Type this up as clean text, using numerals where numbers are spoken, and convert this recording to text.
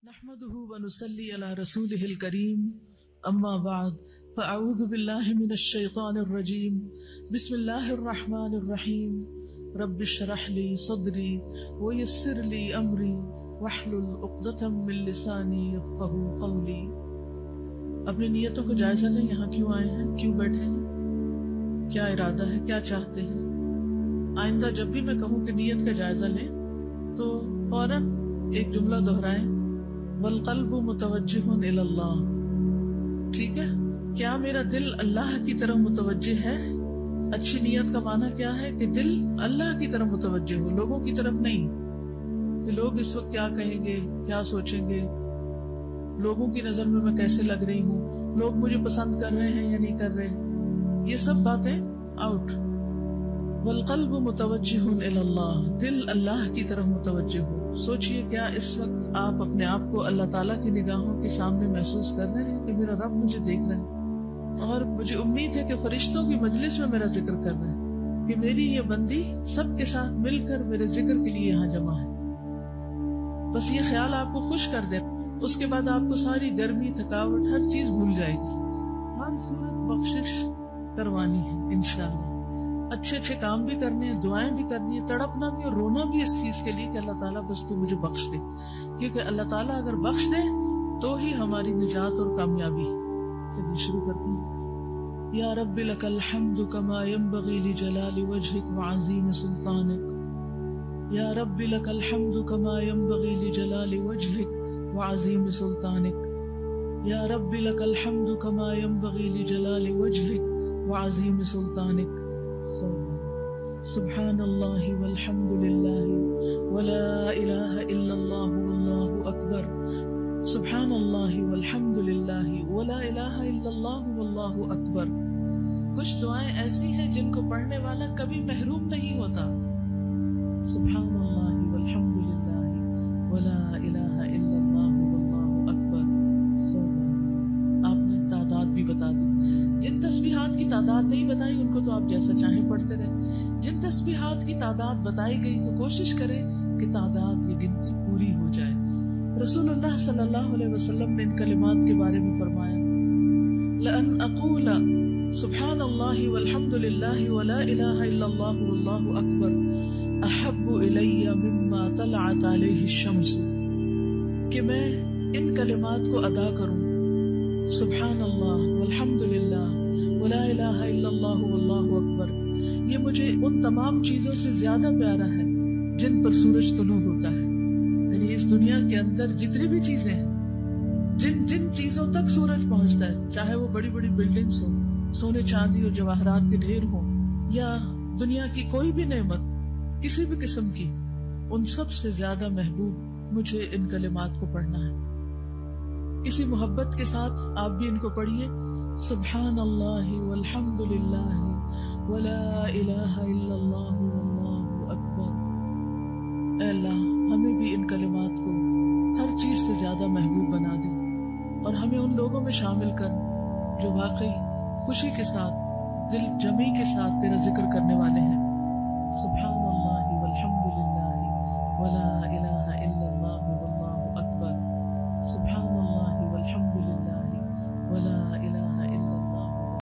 نحمده ونصلي على رسوله الكريم اما بعد فاعوذ بالله من الشيطان الرجيم بسم الله الرحمن الرحيم رب اشرح لي صدري ويسر لي امري واحلل عقدة من لساني يفقهوا قولي۔ اپنی نیتوں کا جائزہ لیں، یہاں کیوں آئے ہیں، کیوں بیٹھے ہیں، کیا ارادہ ہے، کیا چاہتے ہیں۔ آئندہ جب بھی میں کہوں کہ نیت کا جائزہ لیں تو فوراً ایک جملہ دہرائیں، والقلب متوجہ الی اللہ۔ ٹھیک ہے، کیا میرا دل اللہ کی طرف متوجہ ہے؟ اچھی نیت کا معنی کیا ہے کہ دل اللہ کی طرف متوجہ ہو، لوگوں کی طرف نہیں کہ لوگ اس وقت کیا کہیں گے، کیا سوچیں گے، لوگوں کی نظر میں کیسے لگ رہی ہوں، لوگ مجھے پسند کر رہے ہیں یا نہیں کر رہے، یہ سب باتیں آؤٹ۔ والقلب متوجہ الی اللہ، دل اللہ کی طرف متوجہ ہو۔ سوچئے کیا اس وقت آپ اپنے آپ کو اللہ تعالیٰ کی نگاہوں کے سامنے محسوس کر رہے ہیں کہ میرا رب مجھے دیکھ رہا ہے، اور مجھے امید ہے کہ فرشتوں کی مجلس میں میرا ذکر کر رہے ہیں کہ میری یہ بندی سب کے ساتھ مل کر میرے ذکر کے لیے یہاں جمع ہے۔ بس یہ خیال آپ کو خوش کر دے، اس کے بعد آپ کو ساری گرمی، تھکاوٹ، ہر چیز بھول جائے گی۔ ہر صورت بخشش کروانی ہے انشاءاللہ، اچھے اچھے کام بھی کرنے ہیں، دعائیں بھی کرنی ہیں، تڑپنا بھی اور رونا بھی اس چیز کے لیے کہ اللہ تعالیٰ بس تو مجھے بخش دے، کیونکہ اللہ تعالیٰ اگر بخش دے تو ہی ہماری نجات اور کامیابی۔ چلیے شروع کرتی ہیں۔ یا رب لک الحمد کما ینبغی لجلال وجہک وعظیم سلطانک، یا رب لک الحمد کما ینبغی لجلال وجہک وعظیم سلطانک، یا رب لک الحمد کما ینبغی لجلال وجہک وعظیم سلطانک۔ سبحان اللہ والحمد للہ ولا الہ الا اللہ واللہ اکبر، سبحان اللہ والحمد للہ ولا الہ الا اللہ واللہ اکبر۔ کچھ دعائیں ایسی ہیں جن کو پڑھنے والا کبھی محروم نہیں ہوتا۔ سبحان اللہ والحمد للہ ولا الہ الا اللہ واللہ اکبر۔ آپ نے تعداد بھی بتا دی، جن تسبیحات کی تعداد نہیں بتائی ان کو تو آپ جیسا چاہیں پڑھتے رہیں، جن تسبیحات کی تعداد بتائی گئی تو کوشش کریں کہ تعداد یہ گنتی پوری ہو جائے۔ رسول اللہ صلی اللہ علیہ وسلم نے ان کلمات کے بارے میں فرمایا، لَأَنْ أَقُولَ سبحان اللہ والحمد للہ ولا الہ الا اللہ واللہ اکبر احب الی مما طلعت علیہ الشمس، کہ میں ان کلمات کو ادا کروں، سبحان اللہ والحمد للہ ولا الہ الا اللہ واللہ اکبر، یہ مجھے ان تمام چیزوں سے زیادہ پیارا ہے جن پر سورج طلوع ہوتا ہے۔ یعنی اس دنیا کے اندر جتنی بھی چیزیں ہیں، جن چیزوں تک سورج پہنچتا ہے، چاہے وہ بڑی بڑی بلڈنگز ہوں، سونے چاندی اور جواہرات کے ڈھیر ہوں، یا دنیا کی کوئی بھی نعمت کسی بھی قسم کی، ان سب سے زیادہ محبوب مجھے ان کلمات کو پڑھنا ہے۔ اسی محبت کے ساتھ آپ بھی ان کو پڑھیے، سبحان اللہ والحمد للہ ولا الہ الا اللہ واللہ اکبر۔ اے اللہ ہمیں بھی ان کلمات کو ہر چیز سے زیادہ محبوب بنا دے، اور ہمیں ان لوگوں میں شامل کر جو واقعی خوشی کے ساتھ، دل جمی کے ساتھ تیرا ذکر کرنے والے